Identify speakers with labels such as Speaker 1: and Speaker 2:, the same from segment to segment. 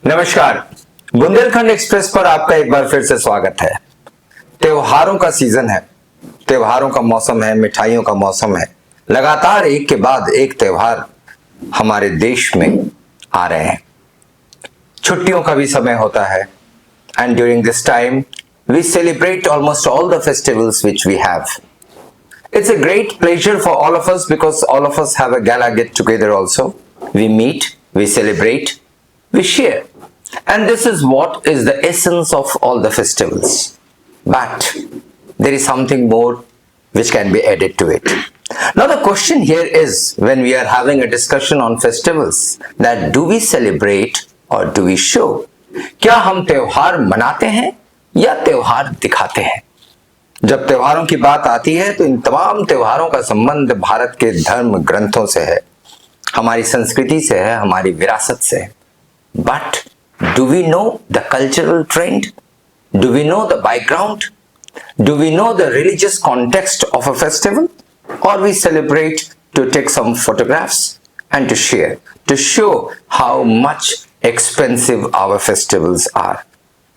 Speaker 1: नमस्कार। बुंदेलखंड एक्सप्रेस पर आपका एक बार फिर से स्वागत है। त्योहारों का सीजन है, त्योहारों का मौसम है, मिठाइयों का मौसम है। लगातार एक के बाद एक त्योहार हमारे देश में आ रहे हैं। छुट्टियों का भी समय होता है and during this time we celebrate almost all the festivals which we have. It's a great pleasure for all of us because all of us have a gala get together also. We meet, we celebrate, we share. And this is what is the essence of all the festivals. But there is something more which can be added to it. Now the question here is, when we are having a discussion on festivals, that do we celebrate or do we show? क्या हम त्योहार मनाते हैं या त्योहार दिखाते हैं? जब त्योहारों की बात आती है तो इन तमाम त्योहारों का संबंध भारत के धर्म ग्रंथों से है, हमारी संस्कृति से है, हमारी विरासत से है. But do we know the cultural trend? Do we know the background? Do we know the religious context of a festival? और we celebrate to take some photographs and to share, to show how much expensive our festivals are.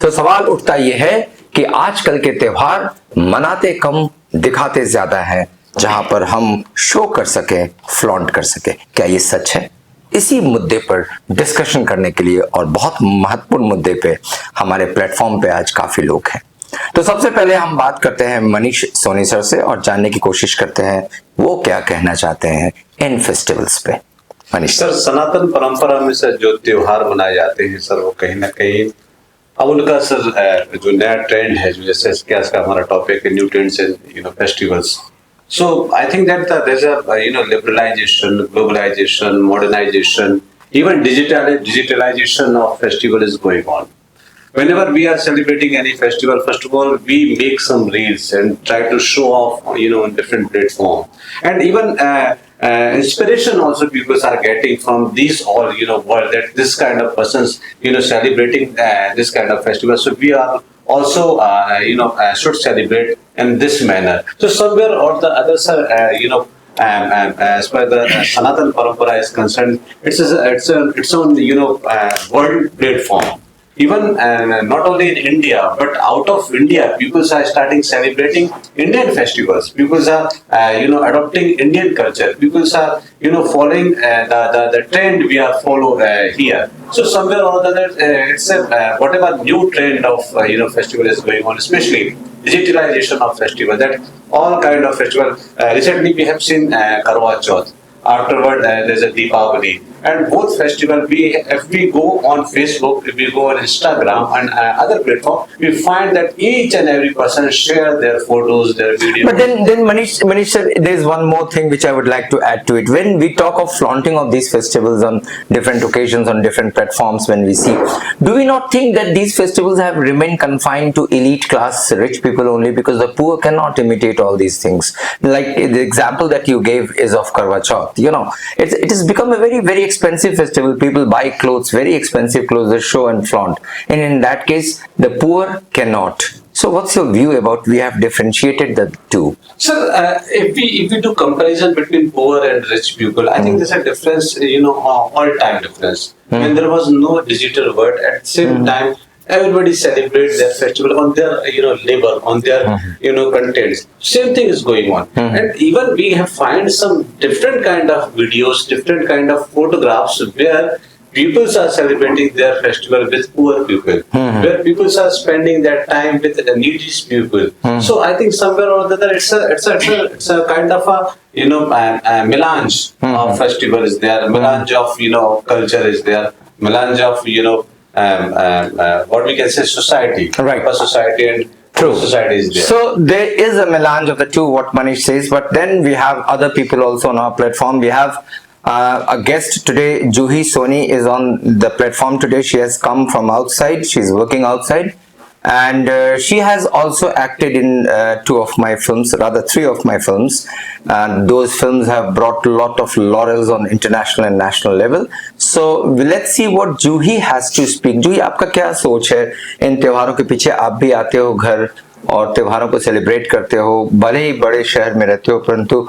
Speaker 1: तो सवाल उठता यह है कि आजकल के त्योहार मनाते कम, दिखाते ज्यादा है, जहां पर हम शो कर सके, फ्लॉन्ट कर सके. क्या ये सच है? इसी मुद्दे पर डिस्कशन करने के लिए और बहुत महत्वपूर्ण मुद्दे पे हमारे प्लेटफॉर्म पे आज काफी लोग हैं. तो सबसे पहले हम बात करते हैं मनीष सोनी सर से और जानने की कोशिश करते हैं वो क्या कहना चाहते हैं इन फेस्टिवल्स पे. मनीष
Speaker 2: सर, सनातन परंपरा में सर जो त्योहार मनाए जाते हैं सर, वो कहीं ना कहीं अब उनका सर जो नया ट्रेंड है, जो जैसे क्या हमारा टॉपिक है, new trends and festivals. So I think that there is a liberalisation, globalisation, modernisation, even digitalization of festival is going on. Whenever we are celebrating any festival, first of all, we make some reels and try to show off, on different platform. And even inspiration also people are getting from these all, world, that this kind of persons, celebrating this kind of festival. So we are also, should celebrate in this manner. So somewhere or the other, sir, as far as the Sanatan Parampara is concerned, it's on world platform. Even not only in India, but out of India, people are starting celebrating Indian festivals. People are, adopting Indian culture. People are, following the trend we are follow here. So somewhere or other, it's whatever new trend of festival is going on, especially digitalization of festival. That all kind of festival. Recently, we have seen Karwa Chauth. Afterward, there's a Deepavali. And both festival, if we go on Facebook, if we go on Instagram and other platform, we find that each and every person share their photos, their videos.
Speaker 1: But then Manish sir, there's one more thing which I would like to add to it. When we talk of flaunting of these festivals on different occasions, on different platforms, when we see, do we not think that these festivals have remained confined to elite class, rich people only, because the poor cannot imitate all these things? Like the example that you gave is of Karwa Chauth. It has become a very expensive festival. People buy clothes, very expensive clothes, they show and flaunt. And in that case, the poor cannot. So what's your view about, we have differentiated the two?
Speaker 2: Sir, if we do comparison between poor and rich people, I think there's a difference, all-time difference. When there was no digital world, at the same time, everybody celebrates their festival on their, labor, on their, contents. Same thing is going on. And even we have find some different kind of videos, different kind of photographs where people are celebrating their festival with poor people, where people are spending their time with the needy people. So I think somewhere or other, it's a kind of a melange of festival is there, melange of, culture is there, melange of, what we can say society,
Speaker 1: right?
Speaker 2: For society and
Speaker 1: true
Speaker 2: society is there.
Speaker 1: So there is a melange of the two, what Manish says, but then we have other people also on our platform. We have a guest today. Juhi Soni is on the platform today. She has come from outside. She's working outside. And she has also acted in two of my films, rather three of my films. Those films have brought a lot of laurels on international and national level. So let's see what Juhi has to speak. Juhi, आपका क्या सोच है इन त्योहारों के पीछे? आप भी आते हो घर और त्योहारों को सेलिब्रेट करते हो, भले ही बड़े शहर में रहते हो, परंतु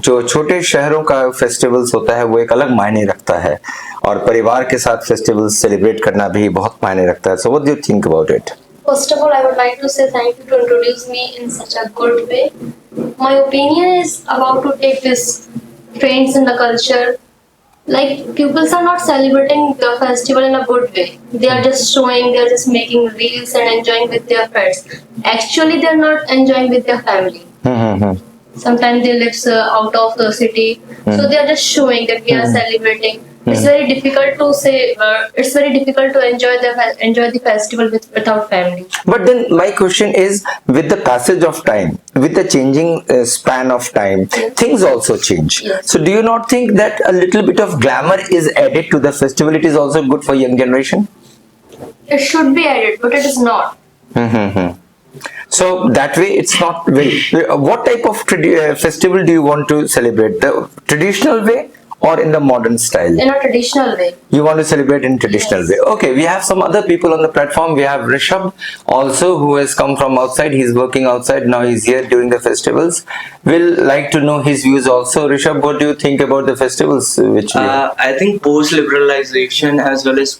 Speaker 1: जो छोटे शहरों का फेस्टिवल्स होता है वो एक अलग मायने रखता है, और परिवार के साथ फेस्टिवल्स सेलिब्रेट करना भी बहुत मायने रखता है. So what do you think about it?
Speaker 3: First of all, I would like to say thank you to introduce me in such a good way. My opinion is about to take this trends in the culture. Like pupils are not celebrating the festival in a good way. They are just showing, they are just making reels and enjoying with their friends. Actually, they are not enjoying with their family. Sometimes they live out of the city, so they are just showing that we are celebrating. It's very difficult to say. It's very difficult to enjoy the festival without family.
Speaker 1: But then my question is, with the passage of time, with the changing span of time, things also change.
Speaker 3: Yes.
Speaker 1: So do you not think that a little bit of glamour is added to the festival? It is also good for young generation.
Speaker 3: It should be added, but it is not.
Speaker 1: So that way it's not very. What type of festival do you want to celebrate? The traditional way or in the modern style?
Speaker 3: In a traditional way.
Speaker 1: You want to celebrate in traditional
Speaker 3: Yes.
Speaker 1: way. Okay, we have some other people on the platform. We have Rishabh also, who has come from outside. He's working outside now. He's here during the festivals. We'll like to know his views also. Rishabh, what do you think about the festivals which we have?
Speaker 4: I think post-liberalization as well as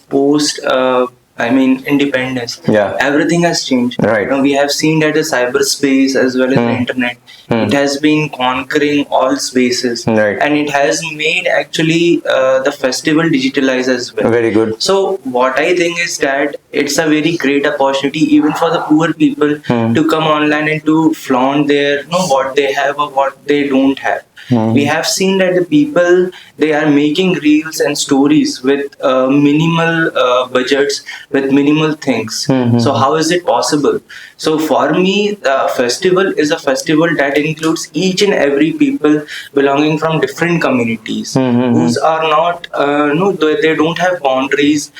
Speaker 4: independence.
Speaker 1: Yeah.
Speaker 4: Everything has changed.
Speaker 1: Right.
Speaker 4: Now, we have seen that the cyberspace as well as the internet, it has been conquering all spaces.
Speaker 1: Right.
Speaker 4: And it has made actually the festival digitalized as well.
Speaker 1: Very good.
Speaker 4: So what I think is that it's a very great opportunity even for the poor people to come online and to flaunt their what they have or what they don't have. We have seen that the people, they are making reels and stories with minimal budgets, with minimal things. So how is it possible? So for me, the festival is a festival that includes each and every people belonging from different communities whose are not they don't have boundaries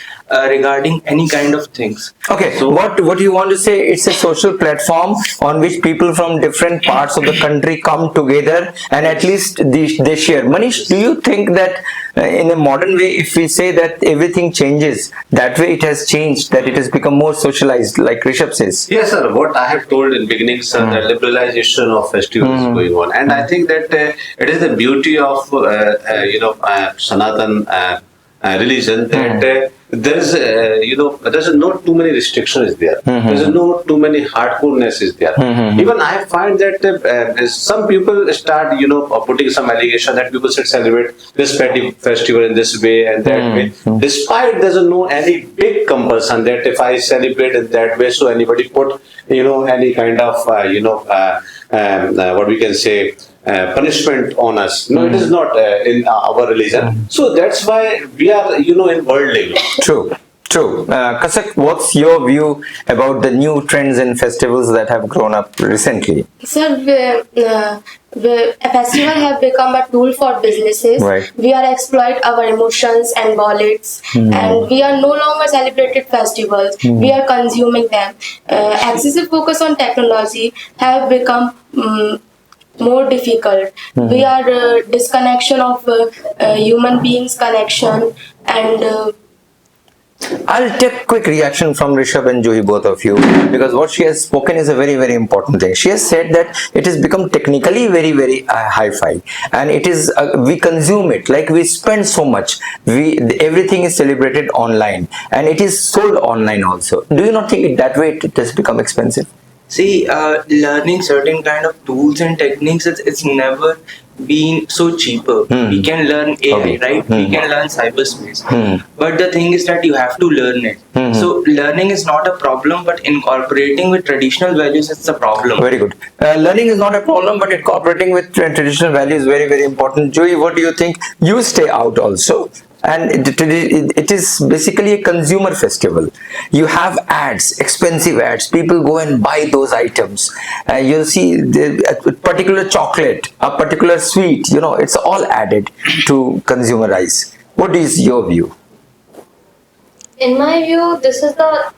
Speaker 4: regarding any kind of things.
Speaker 1: Okay,
Speaker 4: So
Speaker 1: what you want to say? It's a social platform on which people from different parts of the country come together, and at least they share. Manish, do you think that in a modern way, if we say that everything changes, that way it has changed, that it has become more socialized, like Rishabh says?
Speaker 2: Yes, sir. What I have told in beginning, sir, the liberalization of festivals is going on, and I think that it is the beauty of Sanatan religion that there's there's not too many restrictions is there. There's no too many hardcoreness is there. Even I find that some people start putting some allegation that people should celebrate this festival in this way and that way, despite there's no any big compulsion that if I celebrate in that way, so anybody put any kind of what we can say punishment on us. No, it is not in our religion. So that's why we are in worldly.
Speaker 1: True. Kasak, what's your view about the new trends and festivals that have grown up recently?
Speaker 5: Sir, a festival have become a tool for businesses.
Speaker 1: Right.
Speaker 5: We are exploit our emotions and wallets, and we are no longer celebrated festivals. We are consuming them. Excessive focus on technology have become more difficult. We are disconnection of human beings connection, and
Speaker 1: I'll take quick reaction from Rishabh and Juhi, both of you, because what she has spoken is a very, very important thing. She has said that it has become technically very, very hi-fi, and it is we consume it, like we spend so much. Everything is celebrated online, and it is sold online also. Do you not think that way it has become expensive?
Speaker 4: See, learning certain kind of tools and techniques, it's never been so cheaper. We can learn AI,
Speaker 1: Okay.
Speaker 4: right? We can learn cyberspace. But the thing is that you have to learn it. So learning is not a problem, but incorporating with traditional values is a problem.
Speaker 1: Very good. Learning is not a problem, but incorporating with traditional values is very, very important. Juhi, what do you think? You stay out also. And it is basically a consumer festival. You have ads, expensive ads. People go and buy those items. You'll see a particular chocolate, a particular sweet, it's all added to consumerize. What is your view?
Speaker 3: In my view, this is the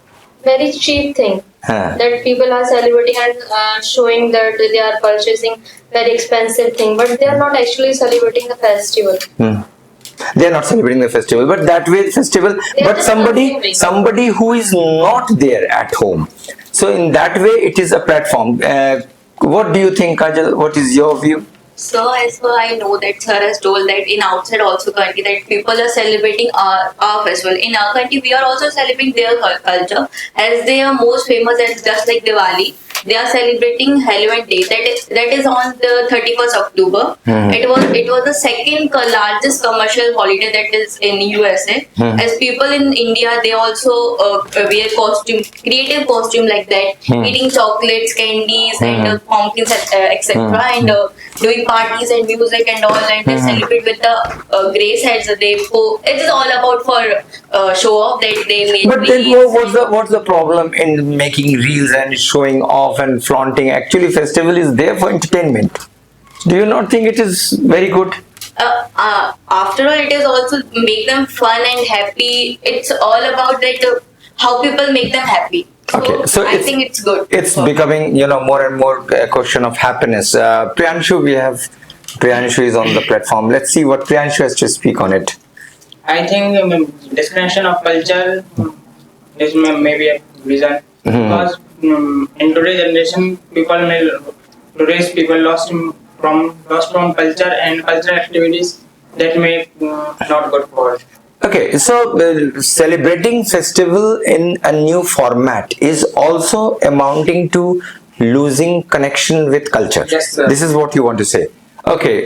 Speaker 3: very cheap thing that people are celebrating and showing that they are purchasing very expensive thing, but they are not actually celebrating the festival.
Speaker 1: They are not celebrating the festival, but that way festival.
Speaker 3: They are
Speaker 1: But
Speaker 3: just
Speaker 1: somebody,
Speaker 3: consuming.
Speaker 1: somebody who is not there at home. So in that way, it is a platform. What do you think, Kajal? What is your view?
Speaker 6: So as far I know that sir has told that in outside also country that people are celebrating our festival. In our country we are also celebrating their culture as they are most famous and just like Diwali. They are celebrating Halloween Day. That is on the 31st October. It was the second largest commercial holiday that is in USA. As people in India, they also wear costume, creative costume like that, eating chocolates, candies, and pumpkins, etc. And doing parties and music and all, and they celebrate with the grace heads. It is all about for show off that they made.
Speaker 1: But then what's the problem in making reels and showing off and flaunting? Actually, festival is there for entertainment. Do you not think it is very good?
Speaker 6: After all, it is also make them fun and happy. It's all about that how people make them happy.
Speaker 1: Okay, so
Speaker 6: I think it's good.
Speaker 1: It's becoming, more and more a question of happiness. Priyanshu, Priyanshu is on the platform. Let's see what Priyanshu has to speak on it.
Speaker 4: I think disconnection of culture is maybe a reason because in today's generation, today's people lost from culture and cultural activities that may not good for us.
Speaker 1: Okay, so celebrating festival in a new format is also amounting to losing connection with culture.
Speaker 4: Yes, sir.
Speaker 1: This is what you want to say. Okay,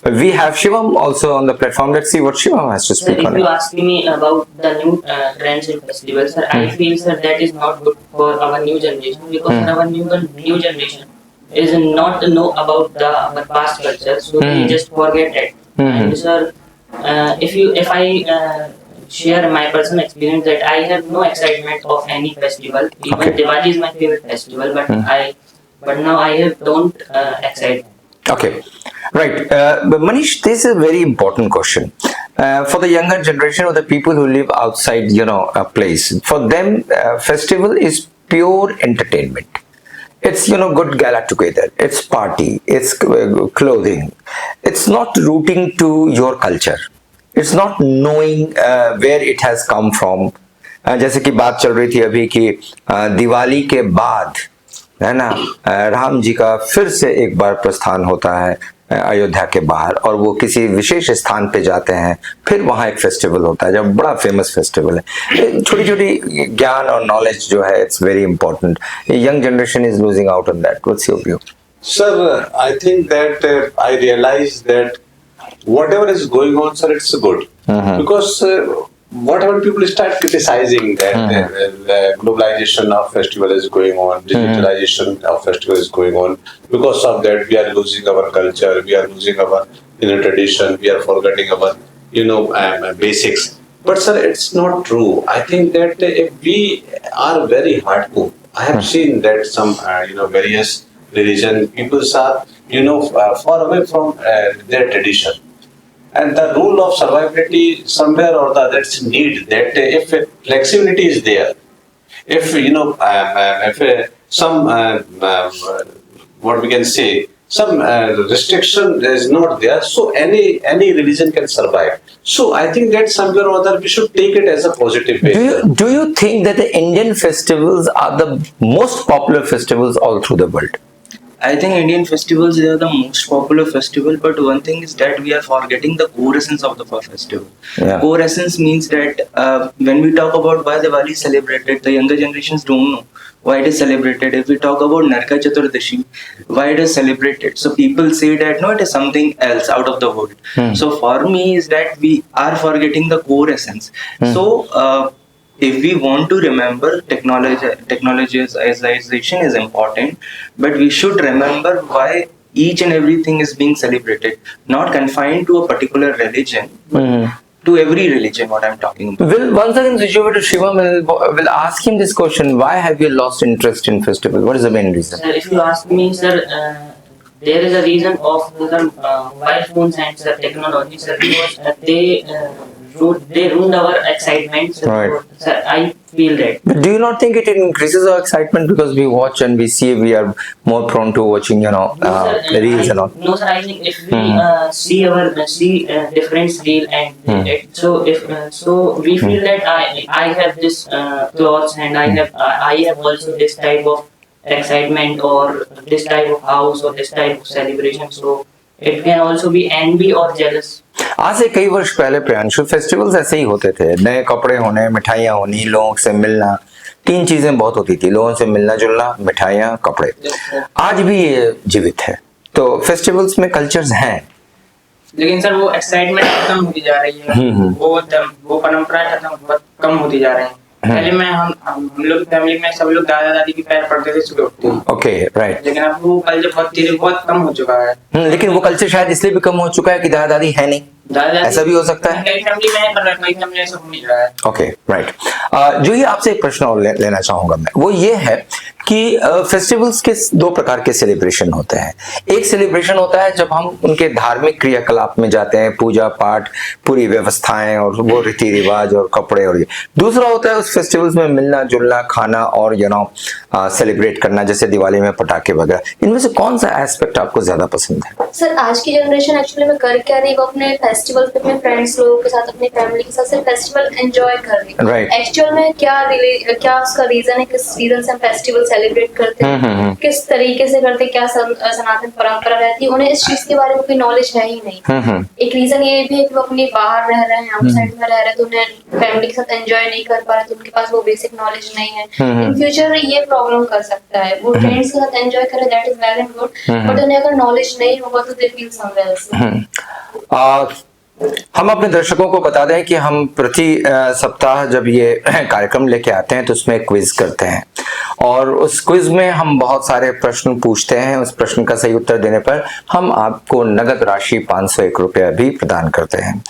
Speaker 1: we have Shivam also on the platform. Let's see what Shivam has to
Speaker 7: Sir,
Speaker 1: speak
Speaker 7: if
Speaker 1: on
Speaker 7: you
Speaker 1: it.
Speaker 7: ask me about the new trends in festivals, sir, I feel, sir, that is not good for our new generation because our new generation is not know about our past culture, so they just forget it. And sir, if I share my personal experience that I have no excitement of any festival. Even
Speaker 1: Okay.
Speaker 7: Diwali is my favorite festival, but now I have don't excite.
Speaker 1: Okay, right. But Manish, this is a very important question. For the younger generation or the people who live outside, a place, for them, festival is pure entertainment. It's, good gala together. It's party. It's clothing. It's not rooting to your culture. It's not knowing where it has come from. जैसे कि बात चल रही थी अभी कि दिवाली के बाद है ना राम जी का फिर से एक बार प्रस्थान होता है अयोध्या के बाहर और वो किसी विशेष स्थान पे जाते हैं फिर वहाँ एक फेस्टिवल होता है जब बड़ा फेमस फेस्टिवल है छोटी छोटी ज्ञान और नॉलेज जो है it's very important young generation is losing out on that what's your view
Speaker 2: Sir, I think that I realize that whatever is going on, sir, it's good. Because whatever people start criticizing that globalization of festival is going on, digitalization of festival is going on. Because of that, we are losing our culture, we are losing our tradition, we are forgetting our basics. But sir, it's not true. I think that if we are very hardcore, I have seen that some various religion people are far away from their tradition. And the rule of survivability somewhere or the other it's need that if flexibility is there, if some what we can say some restriction is not there, so any religion can survive. So I think that somewhere or other we should take it as a positive way.
Speaker 1: do you think that the Indian festivals are the most popular festivals all through the world?
Speaker 4: I think Indian festivals are the most popular festival, but one thing is that we are forgetting the core essence of the festival.
Speaker 1: Yeah.
Speaker 4: Core essence means that when we talk about why Diwali is celebrated, the younger generations don't know why it is celebrated. If we talk about Narka Chaturdashi, why it is celebrated, so people say that no, it is something else out of the world. So for me is that we are forgetting the core essence. So if we want to remember technologization is important, but we should remember why each and everything is being celebrated, not confined to a particular religion, but to every religion, what I'm talking about.
Speaker 1: Will once again switch over to Shivam and will ask him this question: why have you lost interest in festival? What is the main reason?
Speaker 7: Sir, if you ask me, sir, there is a reason of the mobile phones and the technology, sir, because they ruined our excitement. So,
Speaker 1: Right.
Speaker 7: sir, I feel that.
Speaker 1: But do you not think it increases our excitement because we watch and we see, we are more prone to watching,
Speaker 7: No, sir,
Speaker 1: reels and all?
Speaker 7: no, sir. I think if we see different reel and so if so we feel that I have this clothes and I have also this type of excitement or this type of house or this type of celebration. So it can also be envy or jealous.
Speaker 1: आज से कई वर्ष पहले Priyanshu festivals ऐसे ही होते थे, नए कपड़े होने, मिठाइयाँ होनी, लोगों से मिलना, तीन चीजें बहुत होती थी, लोगों से मिलना जुलना, मिठाइयाँ, कपड़े। आज भी ये जीवित है, तो फेस्टिवल्स में कल्चर्स हैं।
Speaker 8: लेकिन सर वो एक्साइटमेंट खत्म होती जा रही है, वो परंपरा खत्म बहुत कम होती जा रही है। पहले में हम लोग फैमिली में सब लोग दादा दादी के पैर पड़ते थे सुबह उठते ही।
Speaker 1: Okay, right.
Speaker 8: लेकिन अब वो कल्चर बहुत कम हो चुका है।
Speaker 1: लेकिन वो कल्चर शायद इसलिए भी कम हो चुका है कि दादा दादी है नहीं, ऐसा भी हो सकता है।
Speaker 8: कई फैमिली में है पर कई फैमिली में ऐसा हो नहीं रहा है।
Speaker 1: Okay, right. जो ये आपसे एक प्रश्न और लेना चाहूंगा मैं, वो ये है कि फेस्टिवल्स के दो प्रकार के सेलिब्रेशन होते हैं। एक सेलिब्रेशन होता है जब हम उनके धार्मिक क्रियाकलाप में जाते हैं, पूजा पाठ, पूरी व्यवस्थाएं और वो रीति रिवाज और कपड़े और ये। दूसरा होता है उस फेस्टिवल्स में मिलना जुलना, खाना और सेलिब्रेट करना, जैसे दिवाली में पटाखे वगैरह। इनमें से कौन सा एस्पेक्ट आपको ज्यादा पसंद है?
Speaker 3: सर आज की जनरेशन एक्चुअली में कर क्या रही है, वो अपने फेस्टिवल पे अपने फ्रेंड्स लोगों के साथ, अपनी फैमिली के साथ सिर्फ फेस्टिवल एंजॉय कर रही है।
Speaker 1: Right.
Speaker 3: एक्चुअल में क्या उसका रीजन है, किस रीजन से हम फेस्टिवल सेलिब्रेट करते हैं, किस तरीके से करते हैं, क्या सनातन परंपरा रहती है, उन्हें इस चीज के बारे में कोई नॉलेज है ही नहीं। एक रीजन ये भी है कि वो अपनी बाहर रह रहे हैं, आउटसाइड में रह रहे हैं, तो उन्हें फैमिली के साथ एंजॉय नहीं कर पा रहे, तो उनके पास वो बेसिक नॉलेज नहीं है। इन फ्यूचर ये प्रॉब्लम कर सकता है, वो फ्रेंड्स के साथ एंजॉय करे, that is well and good, but उन्हें अगर नॉलेज नहीं होगा तो दे फील समवेयर एल्स।
Speaker 1: हम अपने दर्शकों को बता दें कि हम प्रति सप्ताह जब ये कार्यक्रम लेके आते हैं तो उसमें क्विज करते हैं, और उस क्विज में हम बहुत सारे प्रश्न पूछते हैं। उस प्रश्न का सही उत्तर देने पर हम आपको नगद राशि 501 रुपया भी प्रदान करते हैं।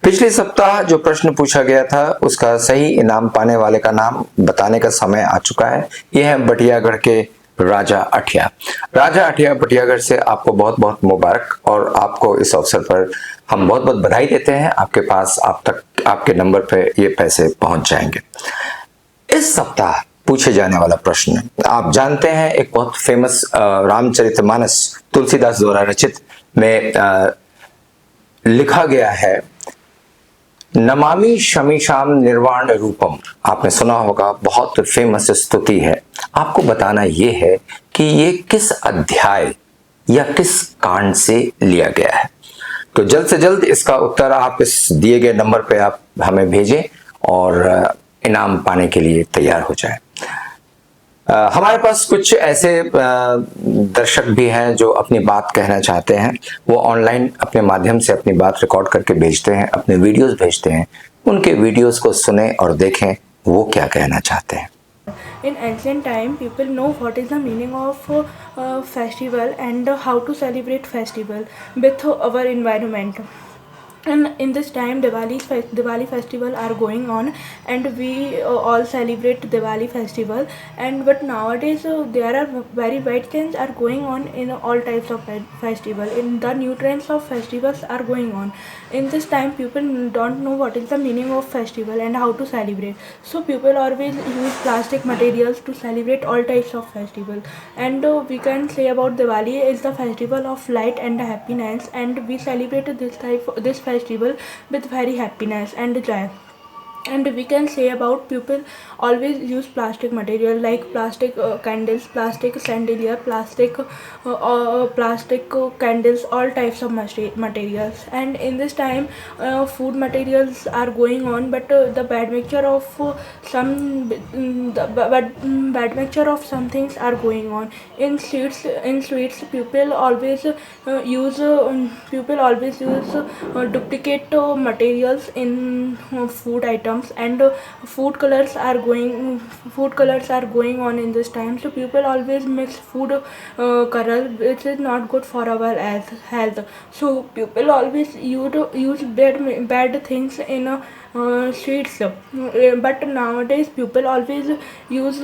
Speaker 1: पिछले सप्ताह जो प्रश्न पूछा गया था उसका सही इनाम पाने वाले का नाम बताने का समय आ चुका है। यह है बटियागढ़ के राजा अठिया। राजा अठिया बटियागढ़ से आपको बहुत बहुत मुबारक, और आपको इस अवसर पर हम बहुत बहुत बधाई देते हैं। आपके पास आप तक आपके नंबर पे ये पैसे पहुंच जाएंगे। इस सप्ताह पूछे जाने वाला प्रश्न, आप जानते हैं एक बहुत फेमस रामचरितमानस तुलसीदास द्वारा रचित में लिखा गया है, नमामि शमीशाम निर्वाण रूपम। आपने सुना होगा, बहुत फेमस स्तुति है। आपको बताना ये है कि ये किस अध्याय या किस कांड से लिया गया है। तो जल्द से जल्द इसका उत्तर आप इस दिए गए नंबर पे आप हमें भेजें और इनाम पाने के लिए तैयार हो जाएं। हमारे पास कुछ ऐसे दर्शक भी हैं जो अपनी बात कहना चाहते हैं। वो ऑनलाइन अपने माध्यम से अपनी बात रिकॉर्ड करके भेजते हैं, अपने वीडियोस भेजते हैं। उनके वीडियोस को सुने और देखें वो क्या कहना चाहते हैं।
Speaker 9: In ancient time, people know what is the meaning of festival and how to celebrate festival with our environment. And in this time, Diwali festival are going on, and we all celebrate Diwali festival. And but nowadays there are very bad things are going on in all types of festival. In the new trends of festivals are going on. In this time, people don't know what is the meaning of festival and how to celebrate. So people always use plastic materials to celebrate all types of festival. And we can say about Diwali is the festival of light and happiness, and we celebrate this festival with very happiness and joy. And we can say about people always use plastic material like plastic candles, plastic chandelier, plastic candles, all types of materials. And in this time food materials are going on, but the bad mixture of some things are going on. In sweets people always use duplicate materials in food items, and food colors are going on in this time. So people always mix food color, which is not good for our health. So people always use bad things in sweets, but nowadays people always use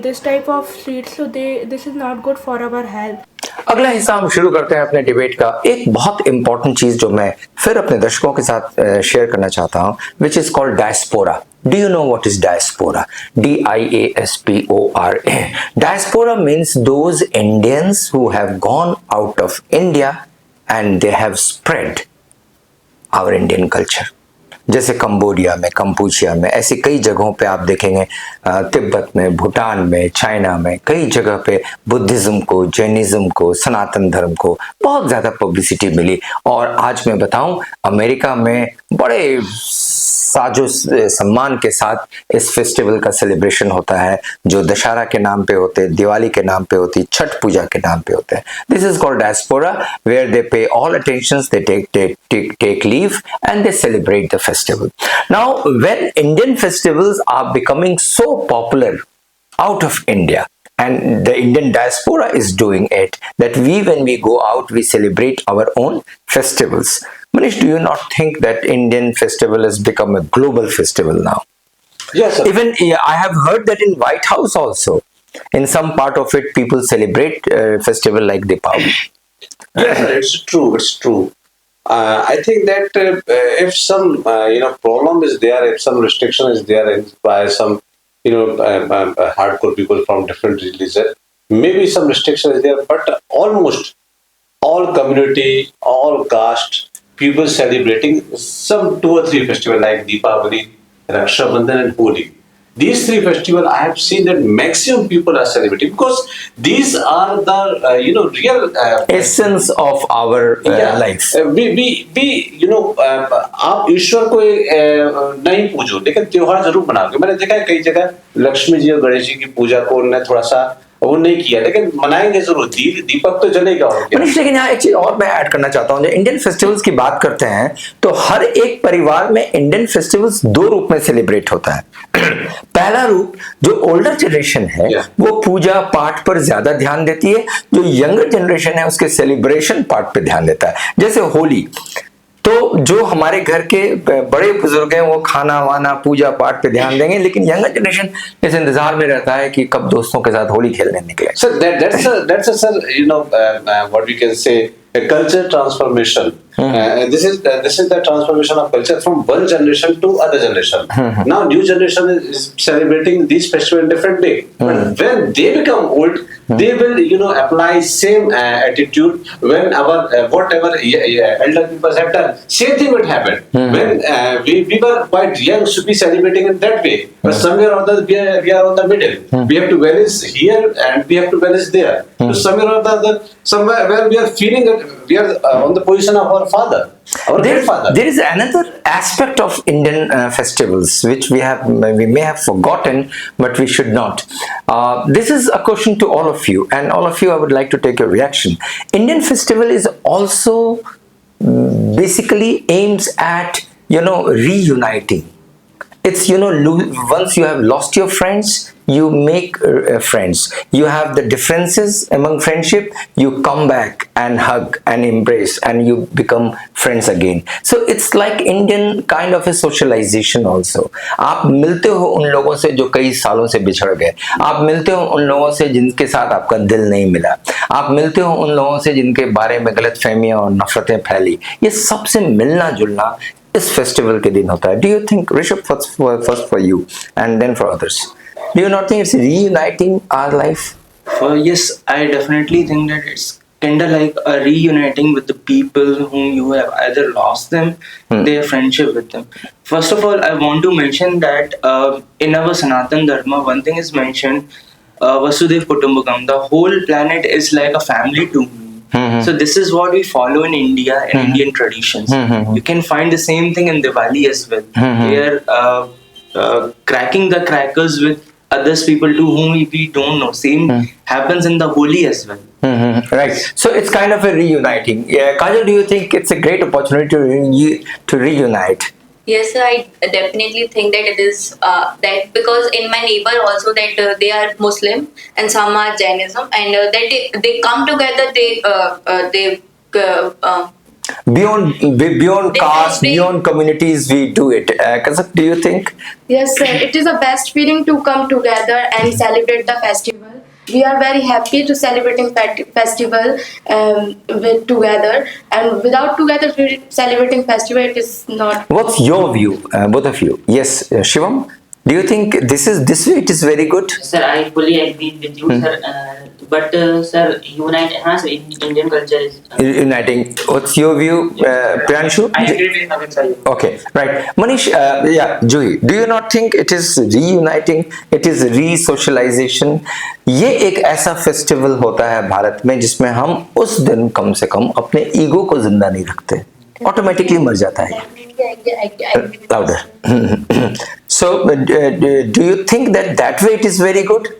Speaker 9: this type of sweets, so this is not good for our health.
Speaker 1: अगला हिस्सा हम शुरू करते हैं अपने debate का। एक बहुत इंपॉर्टेंट चीज जो मैं फिर अपने दर्शकों के साथ शेयर करना चाहता हूं, which is called diaspora. Do you know what is diaspora? DIASPORA. Diaspora means those Indians who have gone out of India and they have spread our Indian culture. जैसे कंबोडिया में, कंपूचिया में, ऐसी कई जगहों पे आप देखेंगे, तिब्बत में, भूटान में, चाइना में, कई जगह पे बुद्धिज्म को, जैनिज्म को, सनातन धर्म को बहुत ज़्यादा पब्लिसिटी मिली। और आज मैं बताऊं, अमेरिका में बड़े साजो सम्मान के साथ इस फेस्टिवल का सेलिब्रेशन होता है, जो दशहरा के नाम पे होते, दिवाली के नाम पे होती, छठ पूजा के नाम पे होते हैं। This is called diaspora, where they pay all attentions, they take leave and they celebrate the festival. Now, when Indian festivals are becoming so popular out of India, and the Indian diaspora is doing it, that when we go out, we celebrate our own festivals. Manish, do you not think that Indian festival has become a global festival now?
Speaker 2: Yes, sir.
Speaker 1: Even I have heard that in White House also, in some part of it, people celebrate festival like Deepavali.
Speaker 2: Yes, sir, it's true. It's true. I think that if some problem is there, if some restriction is there by some hardcore people from different religion, maybe some restriction is there, but almost all community, all caste people celebrating some 2 or 3 festivals like Deepavali, Raksha Bandhan and Holi. These 3 festivals, I have seen that maximum people are celebrating because these are the real
Speaker 1: essence of our life.
Speaker 2: आप ईश्वर को नहीं पूजो, लेकिन त्योहार जरूर बनाओगे। मैंने देखा है कई जगह लक्ष्मी जी और गणेश जी की पूजा को उन्होंने थोड़ा सा वो नहीं किया, लेकिन मनाएंगे जरूर, दीपक तो जलेगा।
Speaker 1: मनीष, लेकिन यहाँ एक चीज और मैं ऐड करना चाहता हूँ। जब इंडियन फेस्टिवल्स की बात करते हैं तो हर एक परिवार में इंडियन फेस्टिवल्स 2 रूप में सेलिब्रेट होता है। पहला रूप, जो ओल्डर जनरेशन है वो पूजा पाठ पर ज्यादा ध्यान देती है, जो यंगर जनरेशन है उसके सेलिब्रेशन पार्ट पे ध्यान देता है। जैसे होली, तो जो हमारे घर के बड़े बुजुर्ग हैं वो खाना वाना पूजा पाठ पे ध्यान देंगे, लेकिन यंगर जनरेशन इस इंतजार में रहता है कि कब दोस्तों के साथ होली खेलने निकले।
Speaker 2: So that's a sir, what we can say, a culture transformation. This is the transformation of culture from one generation to other generation. Now new generation is celebrating these festivals in different way. But when they become old, they will apply same attitude when our whatever elder people have done. Same thing would happen when we were quite young, should be celebrating in that way. But somewhere or other we are on the middle. We have to balance here and we have to balance there. So somewhere or the other, somewhere where we are feeling that we are on the position of our father, our grandfather.
Speaker 1: There is another aspect of Indian festivals which we may have forgotten, but we should not. This is a question to all of you, and all of you, I would like to take your reaction. Indian festival is also basically aims at reuniting. It's once you have lost your friends, you make friends. You have the differences among friendship, you come back and hug and embrace and you become friends again. So it's like Indian kind of a socialization also. आप मिलते हो उन लोगों से जो कई सालों से बिछड़ गए, आप मिलते हो उन लोगों से जिनके साथ आपका दिल नहीं मिला, आप मिलते हो उन लोगों से जिनके बारे में गलतफहमियां और नफरतें फैली। ये सबसे मिलना जुलना इस फेस्टिवल के दिन होता है। Do you think, Rishabh, first for you and then for others, do you not think it's reuniting our life?
Speaker 4: Yes, I definitely think that it's kind of like a reuniting with the people whom you have either lost them, their friendship with them. First of all, I want to mention that in our Sanatan Dharma, one thing is mentioned, Vasudhaiva Kutumbakam, the whole planet is like a family to me. So this is what we follow in India and Indian traditions. You can find the same thing in Diwali as well. We are cracking the crackers with others people to whom we don't know. Same happens in the Holi as well.
Speaker 1: Right. So it's kind of a reuniting. Kajal, do you think it's a great opportunity to reunite?
Speaker 6: Yes, sir, I definitely think that it is that because in my neighbor also that they are Muslim and some are Jainism, and that they come together. They
Speaker 1: beyond caste, beyond communities, we do it. Kazak, do you think?
Speaker 5: Yes, sir. It is the best feeling to come together and celebrate the festival. we are very happy to celebrating festival with together, and without together celebrating festival, it is not.
Speaker 1: What's your view, both of you? Yes, Shivam, do you think this way it is very good?
Speaker 7: Sir, I fully agree with you, sir. But sir, हाँ sir, Indian culture is.
Speaker 1: Uniting. What's your view, Priyanshu?
Speaker 8: I agree with Navin sir.
Speaker 1: Okay, right. Manish, yeah, Juhi, do you not think it is reuniting, it is re-socialization? ये एक ऐसा festival होता है भारत में जिसमें हम उस दिन कम से कम अपने ईगो को जिंदा नहीं रखते, ऑटोमेटिकली मर जाता है. Louder. So, do you think that way it is very good?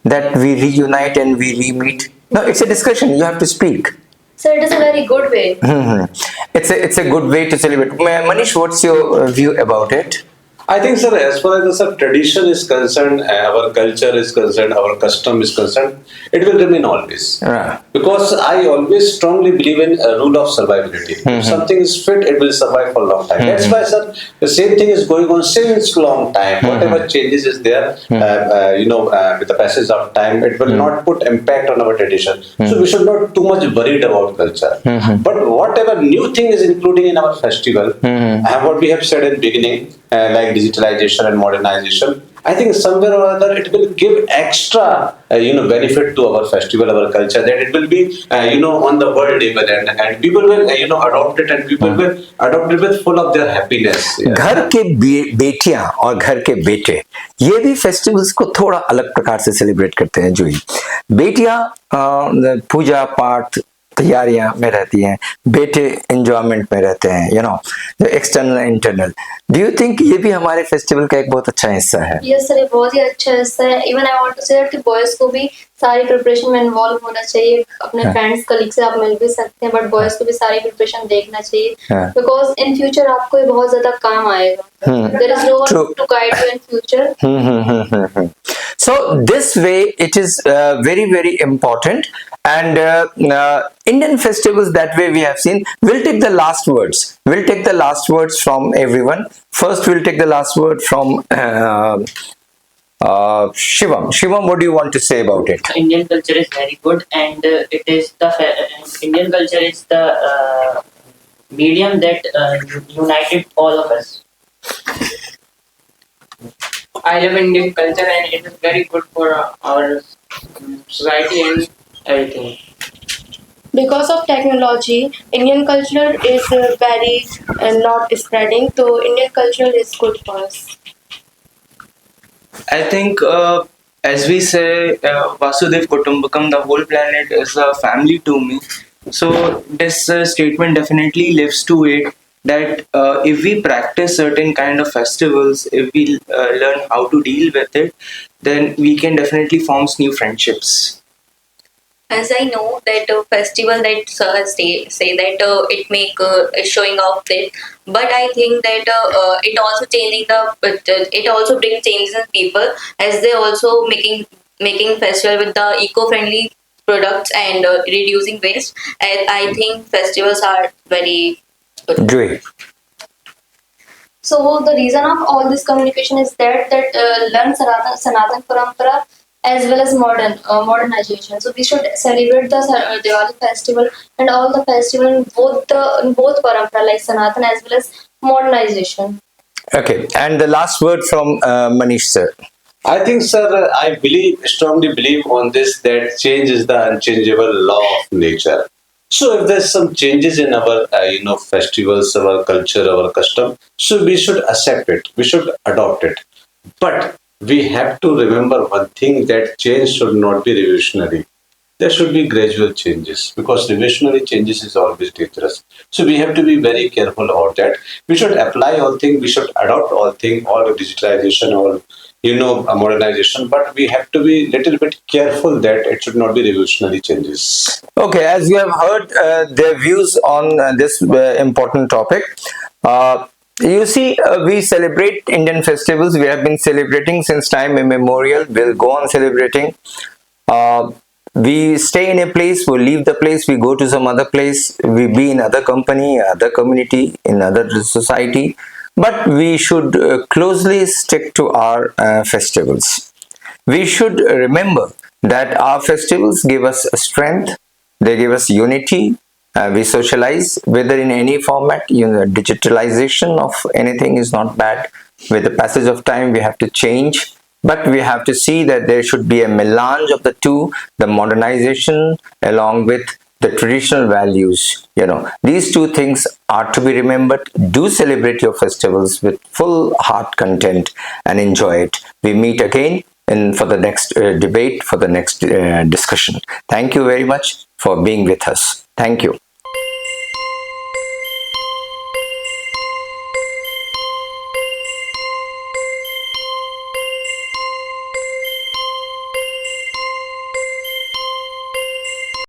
Speaker 1: That we reunite and we re-meet? No, it's a discussion. You have to speak.
Speaker 3: So it is a very good way.
Speaker 1: It's a good way to celebrate. Manish, what's your view about it?
Speaker 2: I think, sir, as far as the tradition is concerned, our culture is concerned, our custom is concerned, it will remain always.
Speaker 1: Right.
Speaker 2: Because I always strongly believe in a rule of survivability. If something is fit, it will survive for a long time. That's why, sir, the same thing is going on since long time. Whatever changes is there, with the passage of time, it will not put impact on our tradition. So we should not too much worried about culture. But whatever new thing is including in our festival, and what we have said in beginning, like digitalization and modernization, I think somewhere or other it will give extra, benefit to our festival, our culture, that it will be, on the world level, and people will, adopt it, and people will adopt it with full of their happiness. Yeah.
Speaker 1: घर के बेटियां और घर के बेटे ये भी festivals को थोड़ा अलग प्रकार से सेलिब्रेट करते हैं. जो बेटियां पूजा पाठ तैयारियां में रहती हैं, बेटे एंजॉयमेंट में रहते हैं, external internal. Do you think ये भी हमारे फेस्टिवल का एक बहुत अच्छा हिस्सा है?
Speaker 3: यस सर, ये बहुत ही अच्छा हिस्सा है. Even I want to say that कि बॉयज को भी सारी प्रिपरेशन में इन्वॉल्व होना चाहिए. अपने फ्रेंड्स कलीग से आप मिल भी सकते हैं, बट बॉयज को भी सारी प्रिपरेशन देखना चाहिए, बिकॉज इन फ्यूचर आपको ये बहुत ज्यादा काम आएगा. There is no one to guide you in future.
Speaker 1: So this way it is very, very important, and Indian festivals that way we have seen. We'll take the last words. We'll take the last words from everyone. First, we'll take the last word from Shivam. Shivam, what do you want to say about it?
Speaker 7: Indian culture is very good, and it is the Indian culture is the medium that united all of us.
Speaker 8: I love Indian culture, and it is very good for our society and everything.
Speaker 5: Because of technology, Indian culture is very not spreading, so Indian culture is good for us.
Speaker 4: I think, as we say, Vasudev Kutumbakam, the whole planet is a family to me. So this statement definitely lives to it, that if we practice certain kind of festivals, if we learn how to deal with it, then we can definitely form new friendships.
Speaker 6: As I know that festival that sir say that it make showing off that, but I think that it also it also brings changes in people, as they also making festival with the eco-friendly products and reducing waste. And I think festivals are very good.
Speaker 1: Great.
Speaker 3: So the reason of all this communication is that learn Sanatan Parampara as well as modernization. So we should celebrate the Diwali festival and all the festival in both parampara, like Sanatan as well as modernization.
Speaker 1: Okay, and the last word from Manish sir.
Speaker 2: I think, sir, I strongly believe on this, that change is the unchangeable law of nature. So if there's some changes in our, festivals, our culture, our custom, so we should accept it. We should adopt it. But we have to remember one thing, that change should not be revolutionary. There should be gradual changes, because revolutionary changes is always dangerous. So we have to be very careful about that. We should apply all things. We should adopt all things, all the digitalization, all modernization, but we have to be little bit careful that it should not be revolutionary changes.
Speaker 1: Okay, as you have heard their views on this important topic. You see, we celebrate Indian festivals. We have been celebrating since time immemorial. We'll go on celebrating. We stay in a place, we leave the place, we go to some other place, we be in other company, other community, in other society. But we should closely stick to our festivals. We should remember that our festivals give us strength, they give us unity. We socialize, whether in any format. Digitalization of anything is not bad. With the passage of time, we have to change, but we have to see that there should be a melange of the two, the modernization along with the traditional values. These two things are to be remembered. Do celebrate your festivals with full heart content and enjoy it. We meet again for the next debate, for the next discussion. Thank you very much for being with us. Thank you.